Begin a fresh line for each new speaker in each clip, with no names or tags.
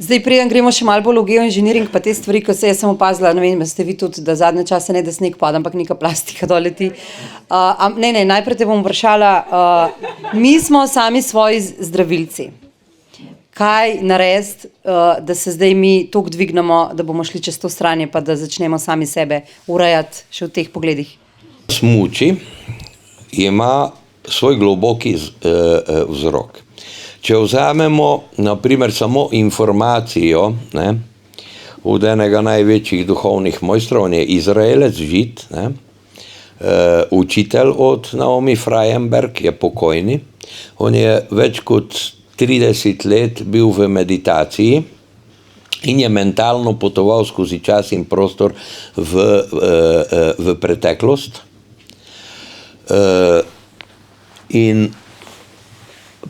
Zdaj, preden gremo še malo bolj v geoinženiring, pa te stvari, ko se jaz sem opazila, ne vem, ste vi tudi, da zadnje čase ne da sneg pada, ampak neka plastika doleti. Najprej te bom vprašala, mi smo sami svoji zdravilci. Kaj narediti, da se zdaj mi toliko dvignemo, da bomo šli čez to stranje, pa da začnemo sami sebe urejati še v teh pogledih?
Smuči ima svoj globoki vzrok. Če vzamemo, naprimer, samo informacijo, ne, od enega največjih duhovnih mojstrov, on je Izraelec, Žid, ne, učitelj od Naomi Freienberg, je pokojni, on je več kot 30 let bil v meditaciji in je mentalno potoval skozi čas in prostor v preteklost. In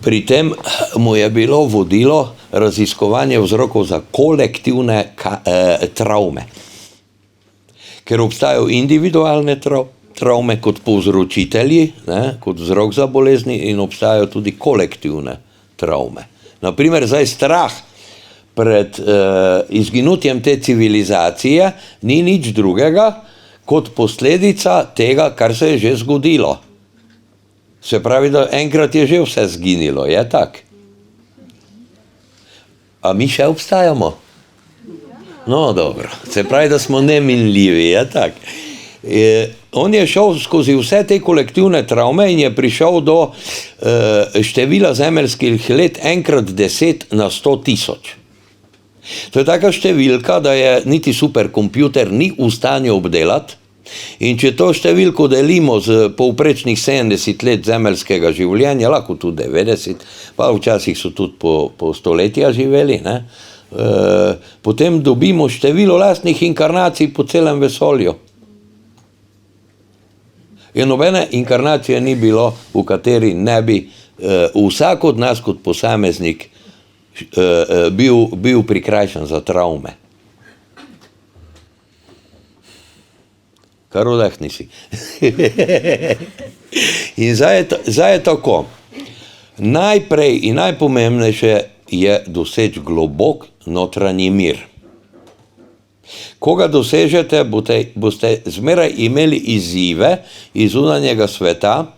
pri tem mu je bilo vodilo raziskovanje vzrokov za kolektivne travme. Ker obstajajo individualne travme kot povzročitelji, ne, kot vzrok za bolezni in obstajajo tudi kolektivne travme. Naprimer, zdaj strah pred izginutjem te civilizacije ni nič drugega kot posledica tega, kar se je že zgodilo. Se pravi, da enkrat je že vse zginilo, je tak? A mi še obstajamo? No, dobro. Se pravi, da smo neminljivi, je tak? On je šel skozi vse te kolektivne travme in je prišel do števila zemeljskih let 1x10 na 100.000. To je taka številka, da je niti superkompjuter ni v stanju obdelati. In če to številko delimo z povprečnih 70 let zemeljskega življenja, lahko tudi 90, pa včasih so tudi po stoletja živeli, ne? Potem dobimo število lastnih inkarnacij po celem vesolju. In nobene inkarnacije ni bilo, v kateri ne bi vsak od nas kot posameznik bil prikrajšan za travme. Kar odehni si. In zdaj je tako. Najprej in najpomembnejše je doseči globok notranji mir. Ko ga dosežete, boste zmeraj imeli izzive iz zunanjega sveta,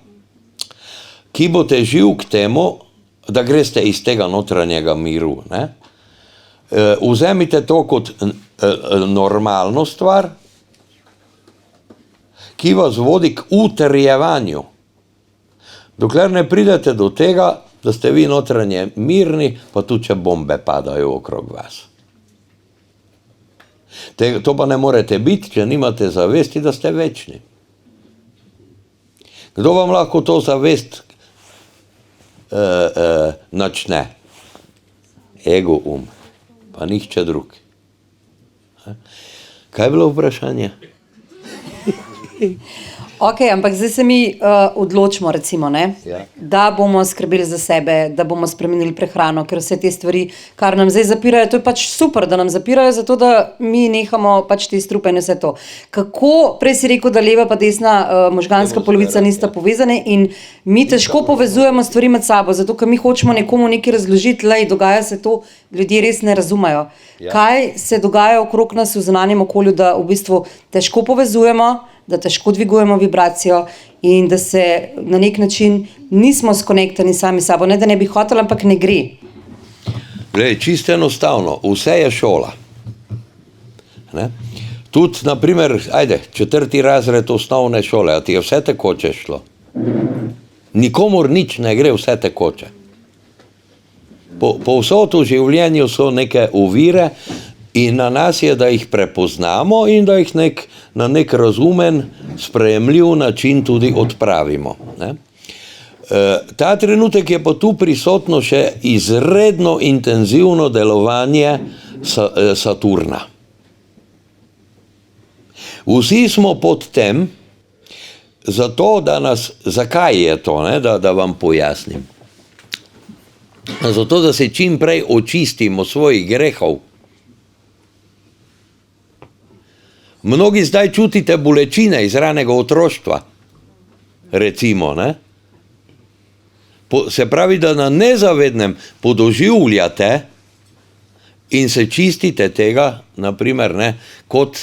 ki bo težil k temu, da greste iz tega notranjega miru. Ne? Vzemite to kot normalno stvar, ki vas vodi k utrjevanju. Dokler ne pridete do tega, da ste vi notranje mirni, pa tudi če bombe padajo okrog vas. To pa ne morete biti, če nimate zavesti, da ste večni. Kdo vam lahko to zavest načne? Ego pa nihče drug. Kaj je bilo vprašanje?
Ok, ampak zdaj se mi odločimo, recimo, ne?
Ja.
Da bomo skrbeli za sebe, da bomo spremenili prehrano, ker vse te stvari, kar nam zdaj zapirajo, to je pač super, da nam zapirajo, zato da mi nehamo pač te strupe in vse to. Kako, prej si rekel, da leva pa desna možganska polovica nista povezane in mi težko povezujemo stvari med sabo, zato ker mi hočemo nekomu nekaj razložiti, lej, dogaja se to, ljudje res ne razumejo.
Ja.
Kaj se dogaja okrog nas v zunanjem okolju, da v bistvu težko povezujemo, da težko dvigujemo vibracijo in da se na nek način nismo skonektani sami sabo, ne da ne bi hoteli, ampak ne gre.
Glej, čisto enostavno, vse je šola. Ne? Tudi, naprimer, 4. razred osnovne šole, a ti je vse tekoče šlo? Nikomur nič ne gre vse tekoče. Povsod v življenju so neke ovire in na nas je, da jih prepoznamo in da jih na nek razumen, sprejemljiv način tudi odpravimo. Ne? Ta trenutek je pa tu prisotno še izredno intenzivno delovanje Saturna. Vsi smo pod tem, zato da nas, zakaj je to, ne? Da vam pojasnim. Zato, da se čim prej očistimo svojih grehov. Mnogi zdaj čutite bolečine iz ranega otroštva, recimo, ne? Se pravi, da na nezavednem podoživljate in se čistite tega, naprimer, ne, kot,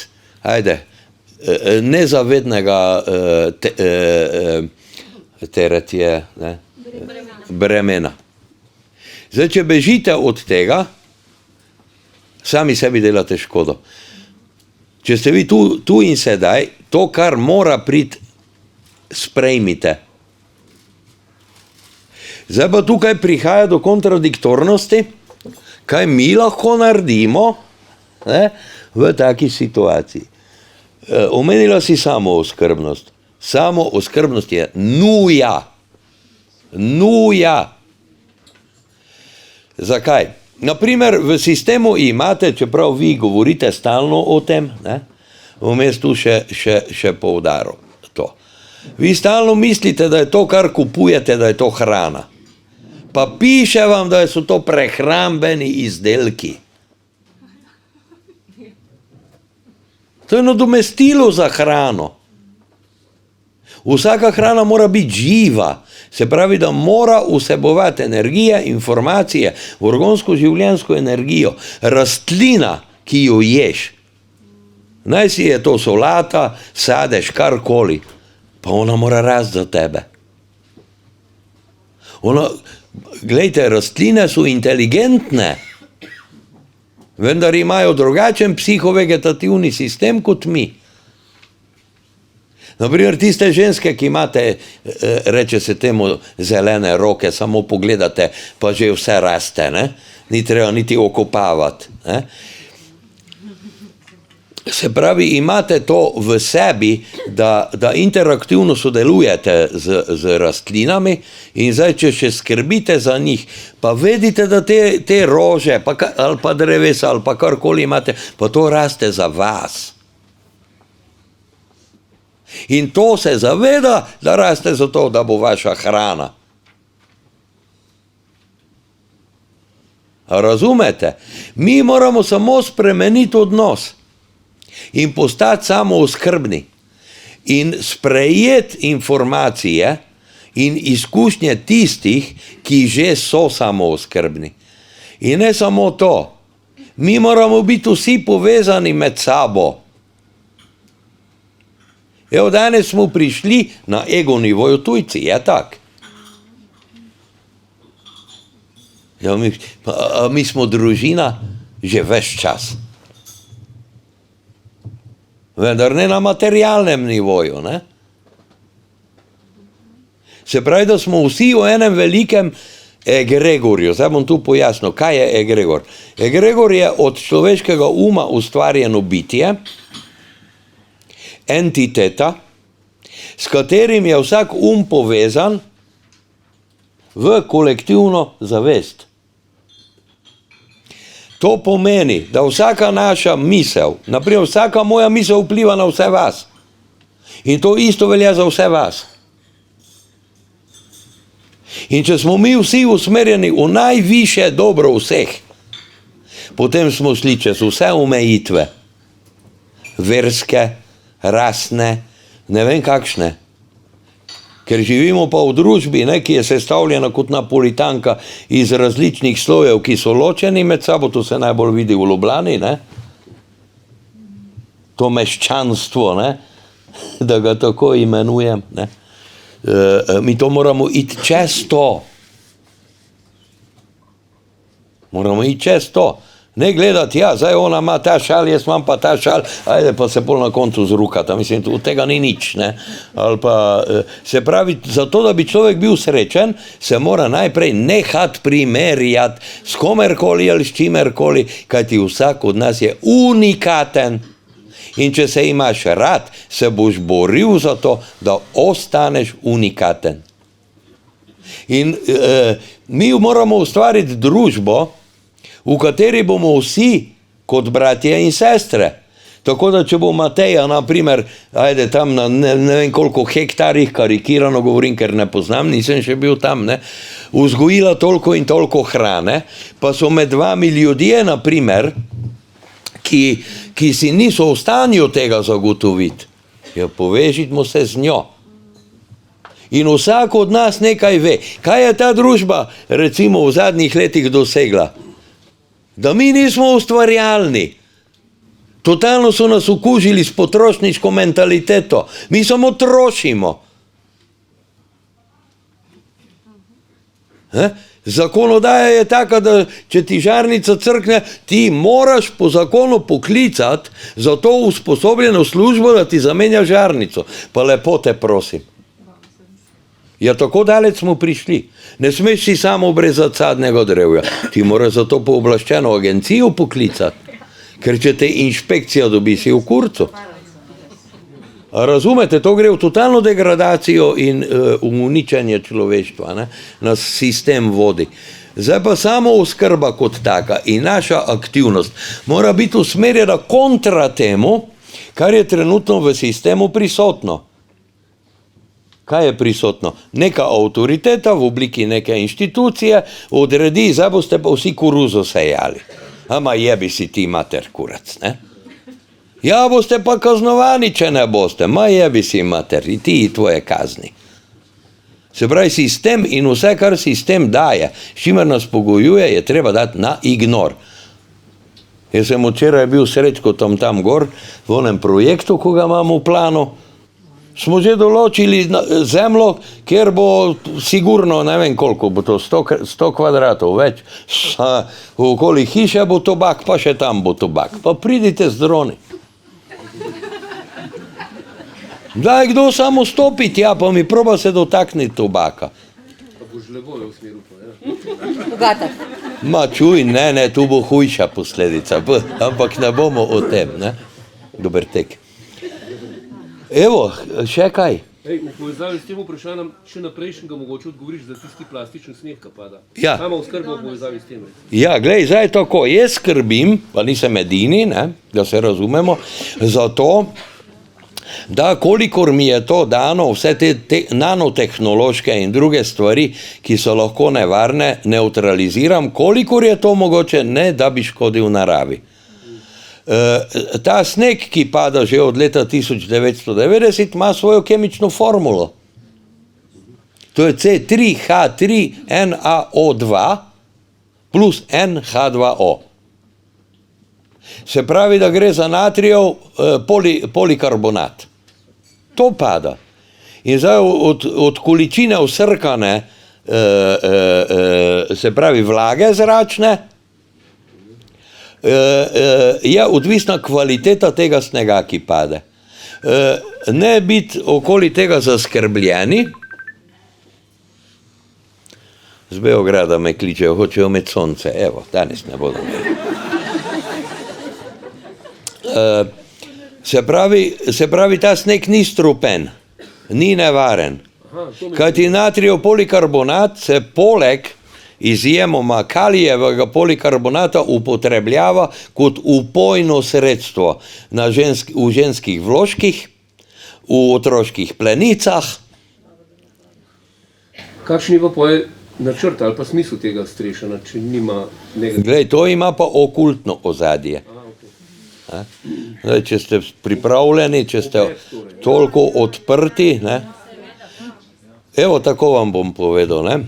nezavednega teretje, ne, bremena. Zdaj, če bežite od tega, sami sebi delate škodo. Če ste vi tu in sedaj, to, kar mora priti, sprejmite. Zdaj pa tukaj prihaja do kontradiktornosti, kaj mi lahko naredimo, ne, v taki situaciji. Omenila si samooskrbnost. Samooskrbnost je nuja. Nuja. Zakaj? Naprimer, v sistemu imate, čeprav vi govorite stalno o tem, ne, vmes tu še poudaril to. Vi stalno mislite, da je to, kar kupujete, da je to hrana. Pa piše vam, da so to prehrambeni izdelki. To je nadomestilo za hrano. Vsaka hrana mora biti živa, se pravi, da mora vsebovati energije, informacije, organsko življenjsko energijo. Rastlina, ki jo ješ, naj si je to solata, sadež, karkoli, pa ona mora rasti za tebe. Glejte, rastline so inteligentne, vendar imajo drugačen psihovegetativni sistem kot mi. Naprimer, tiste ženske, ki imate, reče se temu, zelene roke, samo pogledate, pa že vse raste, ne? Ni treba niti okopavati. Ne? Se pravi, imate to v sebi, da interaktivno sodelujete z rastlinami in zdaj, če še skrbite za njih, pa vedite, da te rože, ali pa drevesa, ali pa karkoli imate, pa to raste za vas. In to se zaveda, da raste zato, da bo vaša hrana. A razumete? Mi moramo samo spremeniti odnos in postati samooskrbni in sprejeti informacije in izkušnje tistih, ki že so samooskrbni. In ne samo to, mi moramo biti vsi povezani med sabo. Evo, danes smo prišli na ego nivoju tujci, je tak? Ja, mi smo družina že ves čas. Vendar ne na materialnem nivoju, ne? Se pravi, da smo vsi v enem velikem egregorju. Zdaj bom tu pojasnil, kaj je egregor. Egregor je od človeškega uma ustvarjeno bitje, entiteta, s katerim je vsak povezan v kolektivno zavest. To pomeni, da vsaka naša misel, naprimer vsaka moja misel vpliva na vse vas. In to isto velja za vse vas. In če smo mi vsi usmerjeni v najvišje dobro vseh, potem smo šli čez vse omejitve, verske, rasne, ne vem kakšne. Ker živimo pa v družbi, ne, ki je sestavljena kot napolitanka iz različnih slojev, ki so ločeni med sabo, to se najbolj vidi v Ljubljani, ne? To meščanstvo, ne? Da ga tako imenujem. Ne? Mi to moramo iti čez to. Moramo iti čez to. Ne gledati, ja, zdaj ona ima ta šal, jaz imam pa ta šal, ajde pa se pol na koncu zrukata. Mislim, od tega ni nič, ne. Ali pa, se pravi, zato, da bi človek bil srečen, se mora najprej nehati primerjati s komerkoli ali s čimerkoli, kajti vsak od nas je unikaten. In če se imaš rad, se boš boril za to, da ostaneš unikaten. In mi moramo ustvariti družbo, v kateri bomo vsi kot bratje in sestre. Tako da, če bo Mateja, naprimer, ajde tam na ne vem koliko hektarjih, karikirano govorim, ker ne poznam, nisem še bil tam, ne, vzgojila toliko in toliko hrane, pa so med vami ljudje, naprimer, ki si niso v stanju tega zagotoviti. Ja, povežimo se z njo. In vsak od nas nekaj ve. Kaj je ta družba, recimo, v zadnjih letih dosegla? Da mi nismo ustvarjalni. Totalno so nas okužili s potrošniško mentaliteto. Mi samo trošimo. Zakonodaja je taka, da če ti žarnica crkne, ti moraš po zakonu poklicati za to usposobljeno službo, da ti zamenja žarnico. Pa lepo te prosim. Ja, tako daleč smo prišli. Ne smeš si samo brezati sadnega drevja. Ti moraš za to pooblaščeno agencijo poklicati. Ker če te inšpekcija dobi, si v kurcu. A razumete, to gre v totalno degradacijo in uničenje človeštva, ne? Nas sistem vodi. Zdaj pa samo oskrba kot taka in naša aktivnost mora biti usmerjena kontra temu, kar je trenutno v sistemu prisotno. Kaj je prisotno? Neka avtoriteta v obliki neke inštitucije odredi, zdaj boste pa vsi koruzo sejali. Ama jebi si ti mater kurac, ne? Ja, boste pa kaznovani, če ne boste. Ma jebi si mater, i ti i tvoje kazni. Se pravi, sistem in vse, kar sistem daje, s čimer nas pogojuje, je treba dati na ignor. Jaz sem včeraj bil Srečko tam gor, v onem projektu, ko ga imam v planu, smo že določili zemljo, kjer bo sigurno, ne vem koliko, bo to 100 kvadratov več, okoli hiše bo tobak, pa še tam bo tobak. Pa pridite z droni. Daj, kdo samo stopi tja, pa mi proba se dotakniti tobaka.
Pa boš lebove v smeru pa, ja?
Bogata.
Ma čuj, ne, tu bo hujša posledica, ampak ne bomo o tem, ne? Dober tek. Evo, še kaj?
Ej, v povezavi s tem vprašanjem še naprejšnjega mogoče odgovoriš za tisti plastičen sneg, ka pada.
Ja.
Sama oskrba v povezavi s tem.
Ja, glej, zdaj tako, jaz skrbim, pa nisem edini, ne, da se razumemo, za to, da kolikor mi je to dano, vse te nanotehnološke in druge stvari, ki so lahko nevarne, neutraliziram, kolikor je to mogoče, ne da bi škodil naravi. Ta sneg, ki pada že od leta 1990, ima svojo kemično formulo. To je C3H3NaO2 plus NH2O. Se pravi, da gre za natrijev polikarbonat. To pada. In zdaj od količine vsrkane, se pravi vlage zračne, je odvisna kvaliteta tega snega, ki pade. Ne biti okoli tega zaskrbljeni. Z Beograda me kličejo, hočejo imeti sonce. Evo, danes ne bodo imeli. Se pravi, ta sneg ni strupen, ni nevaren. Kajti natrijev polikarbonat se poleg izjemoma kalijevega polikarbonata upotrebljava kot upojno sredstvo v ženskih vložkih, v otroških plenicah.
Kakšen je pa poje načrt ali pa smisel tega strešena, če nima negativnega?
Glej, to ima pa okultno ozadje. Zdaj, če ste pripravljeni, če ste toliko odprti, ne? Evo, tako vam bom povedal, ne?